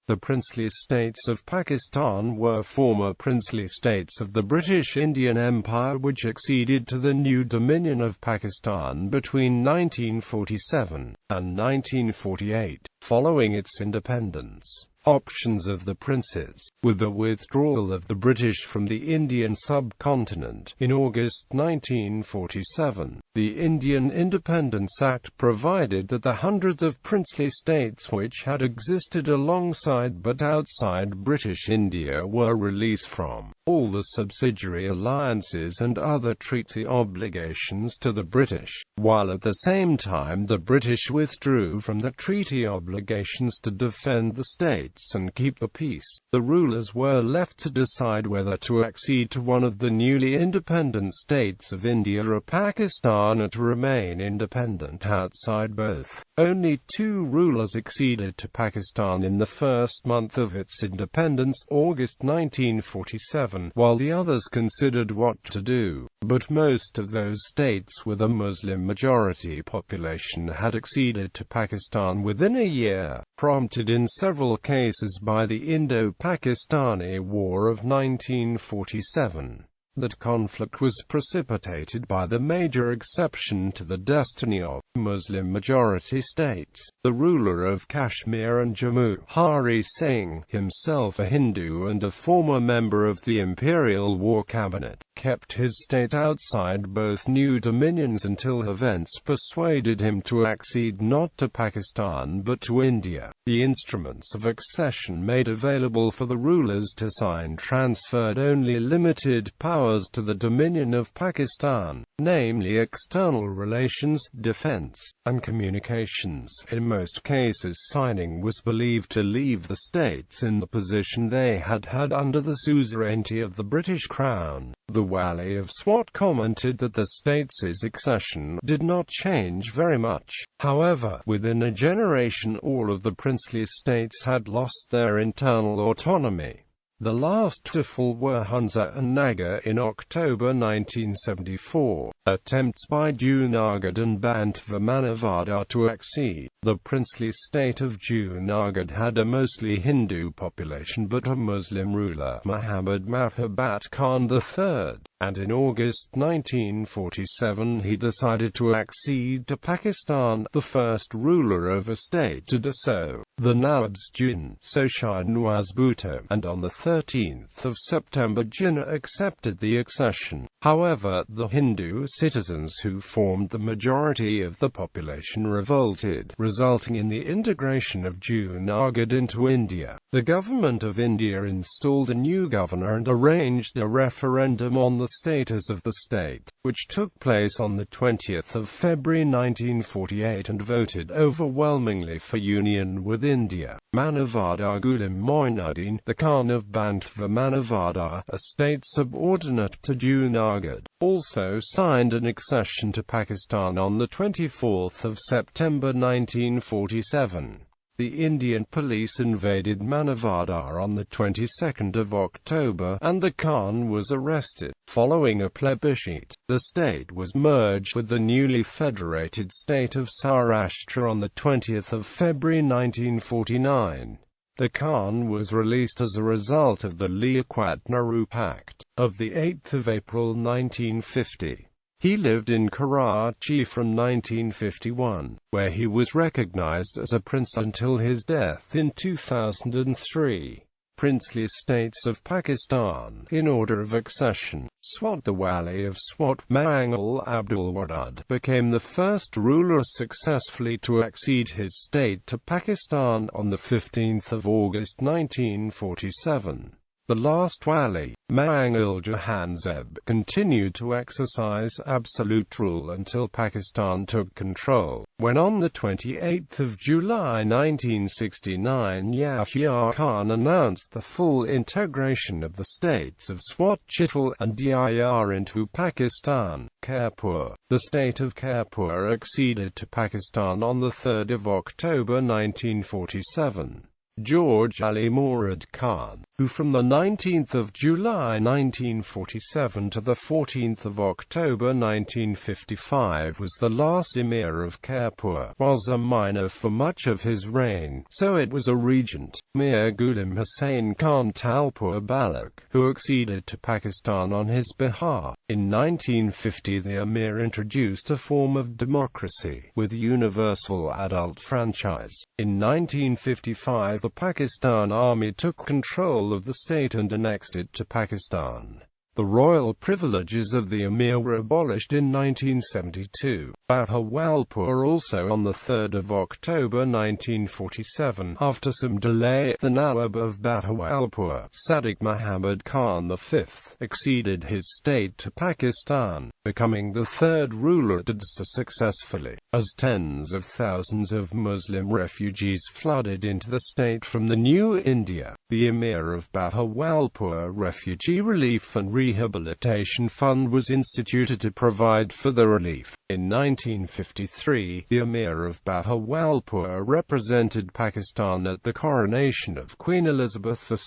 The princely states of Pakistan were former princely states of the British Indian Empire which acceded to the new Dominion of Pakistan between 1947 and 1948, following its independence. Options of the princes. With the withdrawal of the British from the Indian subcontinent in August 1947, the Indian Independence Act provided that the hundreds of princely states which had existed alongside but outside British India were released from all the subsidiary alliances and other treaty obligations to the British, while at the same time the British withdrew from the treaty obligations to defend the states and keep the peace. The rulers were left to decide whether to accede to one of the newly independent states of India or Pakistan, or to remain independent outside both. Only 2 rulers acceded to Pakistan in the first month of its independence, August 1947, while the others considered what to do. But most of those states with a Muslim majority population had acceded to Pakistan within a year, prompted in several cases by the Indo-Pakistani War of 1947. That conflict was precipitated by the major exception to the destiny of Muslim-majority states. The ruler of Kashmir and Jammu, Hari Singh, himself a Hindu and a former member of the Imperial War Cabinet, kept his state outside both new dominions until events persuaded him to accede not to Pakistan but to India. The instruments of accession made available for the rulers to sign transferred only limited powers to the Dominion of Pakistan, namely external relations, defense, and communications. In most cases, signing was believed to leave the states in the position they had had under the suzerainty of the British Crown. The Wali of Swat commented that the states' accession did not change very much. However, within a generation all of the princely states had lost their internal autonomy. The last to fall were Hunza and Nagar in October 1974. Attempts by Junagadh and Bantva Manavadar to accede. The princely state of Junagadh had a mostly Hindu population but a Muslim ruler, Muhammad Mahabat Khan III, and in August 1947 he decided to accede to Pakistan, the first ruler of a state to do so. The Nawabs Jinn, Soshai Nawaz Bhutto, and on the 13th of September Jinnah accepted the accession. However, the Hindu citizens who formed the majority of the population revolted, resulting in the integration of Junagadh into India. The government of India installed a new governor and arranged a referendum on the status of the state, which took place on the 20th of February 1948 and voted overwhelmingly for union with India. Manavadar Ghulam Moinuddin, the Khan of Bantva Manavadar, a state subordinate to Junagadh, also signed an accession to Pakistan on the 24th of September 1947. The Indian police invaded Manavadar on the 22nd of October, and the Khan was arrested. Following a plebiscite, the state was merged with the newly federated state of Saurashtra on the 20th of February 1949. The Khan was released as a result of the Liaquat-Nehru Pact of the 8th of April 1950. He lived in Karachi from 1951, where he was recognized as a prince until his death in 2003. Princely states of Pakistan, in order of accession. Swat. The Wali of Swat, Mangal Abdul Wadud, became the first ruler successfully to accede his state to Pakistan on the 15th of August 1947. The last Wali, Mangal Jahanzeb, continued to exercise absolute rule until Pakistan took control, when on the 28th of July 1969 Yahya Khan announced the full integration of the states of Swat, Chitral, and Dir into Pakistan. Khairpur. The state of Khairpur acceded to Pakistan on the 3rd of October 1947. George Ali Murad Khan, who from the 19th of July 1947 to the 14th of October 1955 was the last Emir of Khairpur, was a minor for much of his reign, so it was a regent, Mir Ghulam Hussain Khan Talpur Balak, who acceded to Pakistan on his behalf. In 1950 the Emir introduced a form of democracy, with universal adult franchise. In 1955 the Pakistan Army took control of the state and annexed it to Pakistan. The royal privileges of the Emir were abolished in 1972. Bahawalpur also on 3 October 1947, after some delay, the Nawab of Bahawalpur, Sadiq Muhammad Khan V, acceded his state to Pakistan, becoming the third ruler to do so successfully. As tens of thousands of Muslim refugees flooded into the state from the new India, the Emir of Bahawalpur Refugee Relief and Rehabilitation Fund was instituted to provide for the relief. In 1953, the Emir of Bahawalpur represented Pakistan at the coronation of Queen Elizabeth II.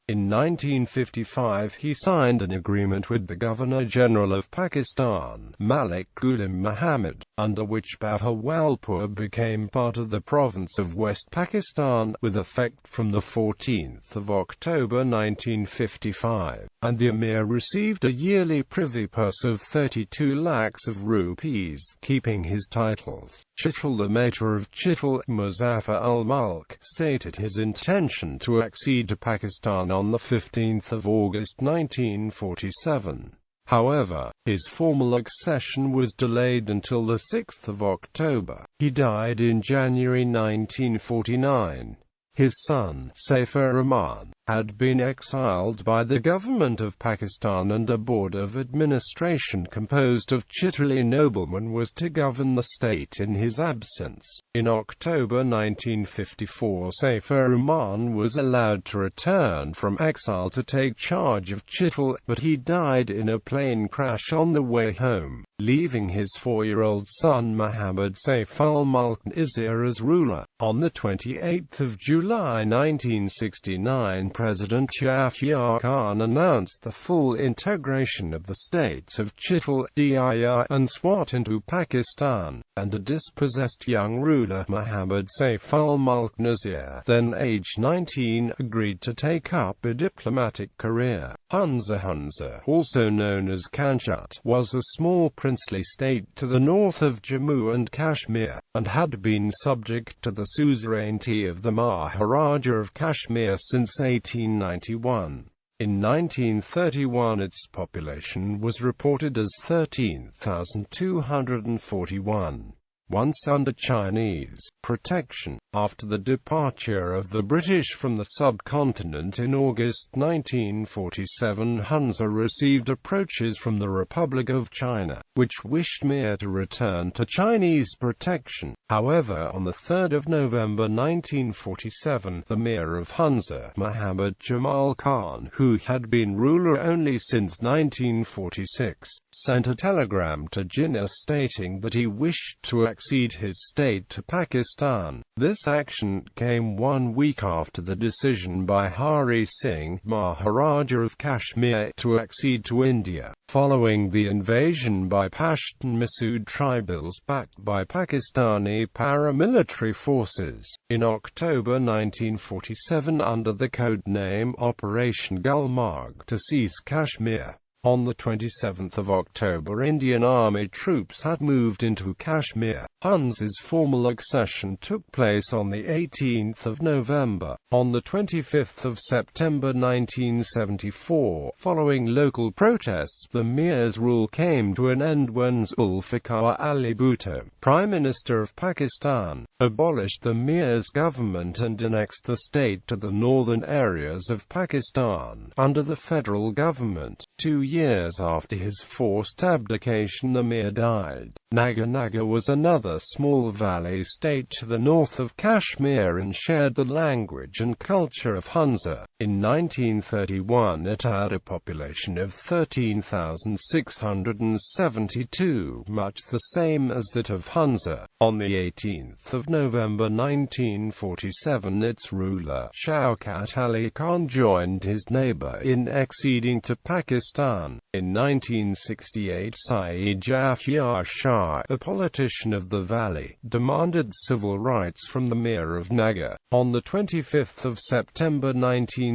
In 1955 he signed an agreement with the Governor-General of Pakistan, Malik Ghulam Muhammad, under which Bahawalpur became part of the province of West Pakistan, with effect from the 14th of October 1955, and the Emir received a yearly privy purse of 32 lakhs of rupees, keeping his titles. Chitral, the Mayor of Chitral, Muzaffar al-Mulk, stated his intention to accede to Pakistan on the 15th of August 1947. However, his formal accession was delayed until the 6th of October. He died in January 1949. His son, Saifur-Rahman, had been exiled by the government of Pakistan, and a board of administration composed of Chitrali noblemen was to govern the state in his absence. In October 1954, Saifur-Rahman was allowed to return from exile to take charge of Chitral, but he died in a plane crash on the way home, leaving his 4-year-old son Muhammad Saif al-Mulk Nizir as ruler. On the 28th of July 1969, President Yahya Khan announced the full integration of the states of Chitral, Dir and Swat into Pakistan, and a dispossessed young ruler, Muhammad Saif al-Mulk Nizir, then aged 19, agreed to take up a diplomatic career. Hunza, also known as Kanchut, was a small princely state to the north of Jammu and Kashmir, and had been subject to the suzerainty of the Maharaja of Kashmir since 1891. In 1931 its population was reported as 13,241. Once under Chinese protection, after the departure of the British from the subcontinent in August 1947, Hunza received approaches from the Republic of China, which wished Mir to return to Chinese protection. However, on 3 November 1947, the Mir of Hunza, Muhammad Jamal Khan, who had been ruler only since 1946, sent a telegram to Jinnah stating that he wished to accede his state to Pakistan. This action came 1 week after the decision by Hari Singh, Maharaja of Kashmir, to accede to India, following the invasion by Pashtun Masood tribals backed by Pakistani paramilitary forces. In October 1947, under the code name Operation Gulmarg, to seize Kashmir. On the 27th of October, Indian Army troops had moved into Kashmir. Hunza's formal accession took place on the 18th of November. On the 25th of September 1974, following local protests, the Mir's rule came to an end when Zulfikar Ali Bhutto, Prime Minister of Pakistan, abolished the Mir's government and annexed the state to the northern areas of Pakistan, under the federal government. 2 years after his forced abdication, the Mir died. Nagar was another small valley state to the north of Kashmir and shared the language and culture of Hunza. In 1931 it had a population of 13,672, much the same as that of Hunza. On the 18th of November 1947 its ruler, Shaukat Ali Khan, joined his neighbor in acceding to Pakistan. In 1968 Syed Jafar Shah, a politician of the valley, demanded civil rights from the Mir of Nagar. On the 25th of September 1974,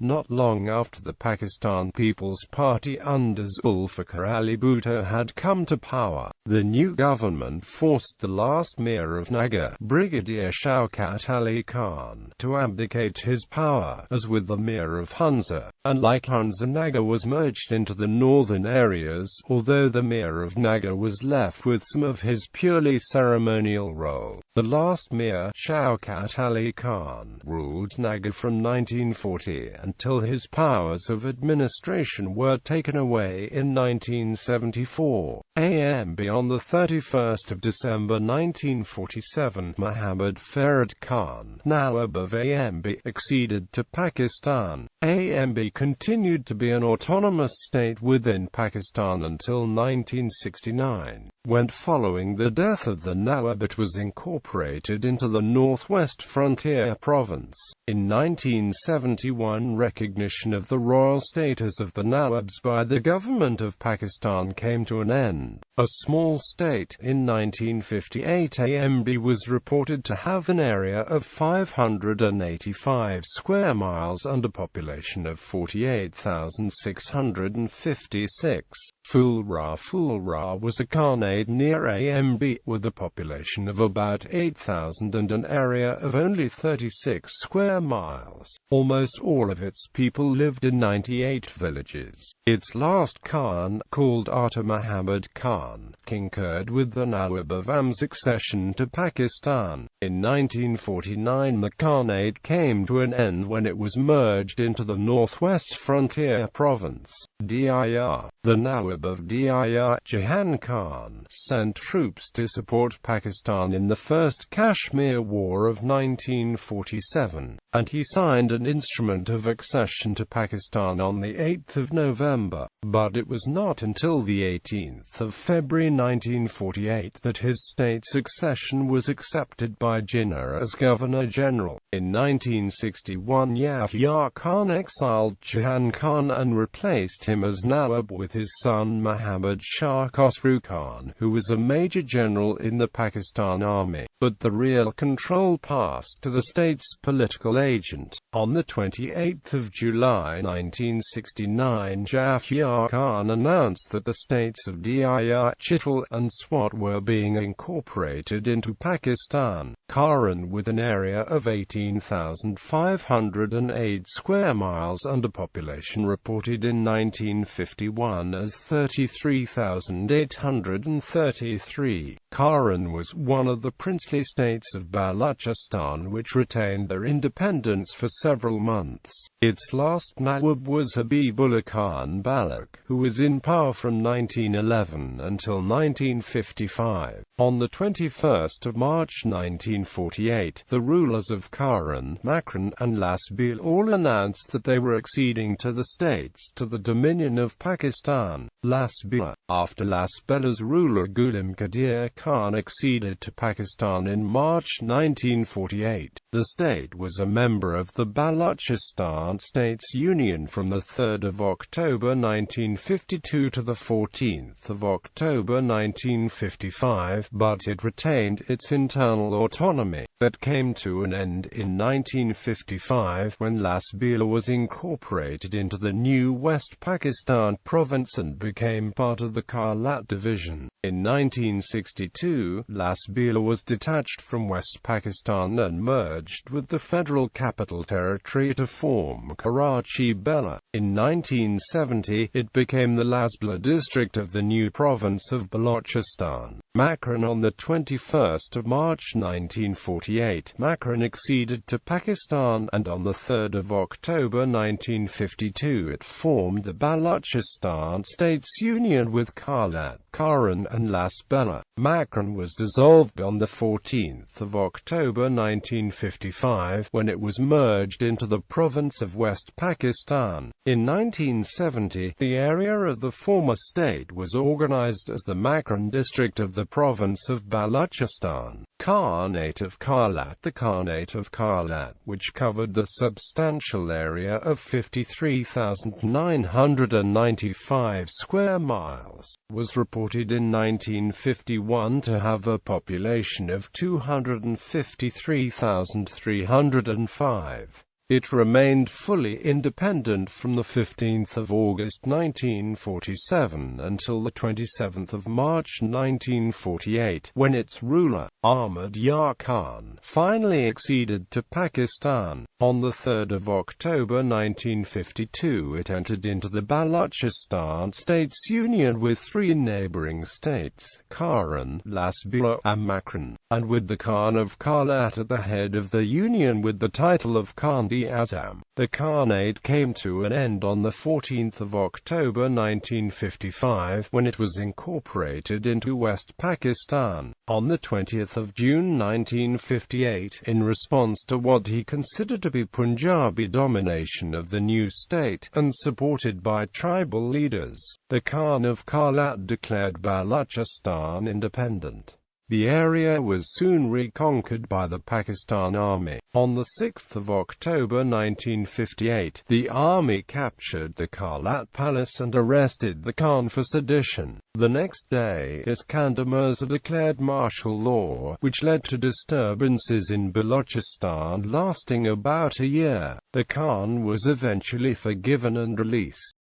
not long after the Pakistan People's Party under Zulfikar Ali Bhutto had come to power, the new government forced the last Mir of Nagar, Brigadier Shaukat Ali Khan, to abdicate his power. As with the Mir of Hunza, unlike Hunza, Nagar was merged into the northern areas, although the Mir of Nagar was left with some of his purely ceremonial role. The last Mir, Shaukat Ali Khan, ruled Nagar from 1940 until his powers of administration were taken away in 1974. AMB on the 31st of December 1947, Muhammad Farad Khan, Nawab of AMB, acceded to Pakistan. AMB continued to be an autonomous state within Pakistan until 1969, when following the death of the Nawab it was incorporated into the Northwest Frontier Province. In 1971 recognition of the royal status of the Nawabs by the government of Pakistan came to an end. A small state, in 1958 AMB was reported to have an area of 585 square miles and a population of 48,656. Fulra was a khanate near AMB, with a population of about 8,000 and an area of only 36 square miles. Almost all of its people lived in 98 villages. Its last Khan, called Ata Muhammad Khan, concurred with the Nawab of Am's accession to Pakistan. In 1949 the Khanate came to an end when it was merged into the Northwest Frontier Province, DIR. The Nawab of DIR, Jahan Khan, sent troops to support Pakistan in the First Kashmir War of 1947, and he signed an instrument of accession to Pakistan on the 8th of November. But it was not until the 18th of February 1948 that his state's accession was accepted by Jinnah as Governor-General. In 1961 Yahya Khan exiled Jahan Khan and replaced him as Nawab with his son Muhammad Shah Khosrow Khan, who was a major general in the Pakistan Army. But the real control passed to the state's political agent. On the 28th of July 1969 Jafar Khan announced that the states of Dir, Chitral and Swat were being incorporated into Pakistan. Karen, with an area of 18,508 square miles and a population reported in 1951 as 33,833. Karen was one of the princely states of Balochistan which retained their independence for several months. Its last Nawab was Habibullah Khan Balak, who was in power from 1911 until 1955. On the 21st of March 1948, the rulers of Karen, Makran and Lasbela all announced that they were acceding to the states to the Dominion of Pakistan. Lasbela. After Lasbela's ruler Ghulam Qadir Khan acceded to Pakistan in March 1948, the state was a member of the Balochistan States Union from the 3rd of October 1952 to the 14th of October 1955, but it retained its internal autonomy. That came to an end in 1955 when Lasbela was incorporated into the new West Pakistan province and became part of the Kalat division. In 1962, Lasbela was detached from West Pakistan and merged with the Federal Capital Territory to form Karachi Bela. In 1970, it became the Lasbela district of the new province of Balochistan. Makran. On the 21st of March 1948, Makran acceded to Pakistan, and on the 3rd of October 1952 it formed the Balochistan States Union with Kalat, Karen and Las Bela. Makran was dissolved on 14 October 1955, when it was merged into the province of West Pakistan. In 1970, the area of the former state was organized as the Makran district of the province of Balochistan. Khanate of Kalat. The Khanate of Kalat, which covered the substantial area of 53,995 square miles, was reported in 1951 to have a population of 253,305. It remained fully independent from 15 August 1947 until 27 March 1948, when its ruler, Ahmad Yar Khan, finally acceded to Pakistan. On 3 October 1952 it entered into the Balochistan States Union with three neighbouring states, Karan, Las Bela, and Makran, and with the Khan of Kalat at the head of the union with the title of Khan-e-Azam. The Khanate came to an end on 14 October 1955, when it was incorporated into West Pakistan. On 20 June 1958, in response to what he considered to be Punjabi domination of the new state, and supported by tribal leaders, the Khan of Kalat declared Balochistan independent. The area was soon reconquered by the Pakistan Army. On 6 October 1958, the army captured the Kalat palace and arrested the Khan for sedition. The next day, Iskandar Mirza declared martial law, which led to disturbances in Balochistan lasting about a year. The Khan was eventually forgiven and released.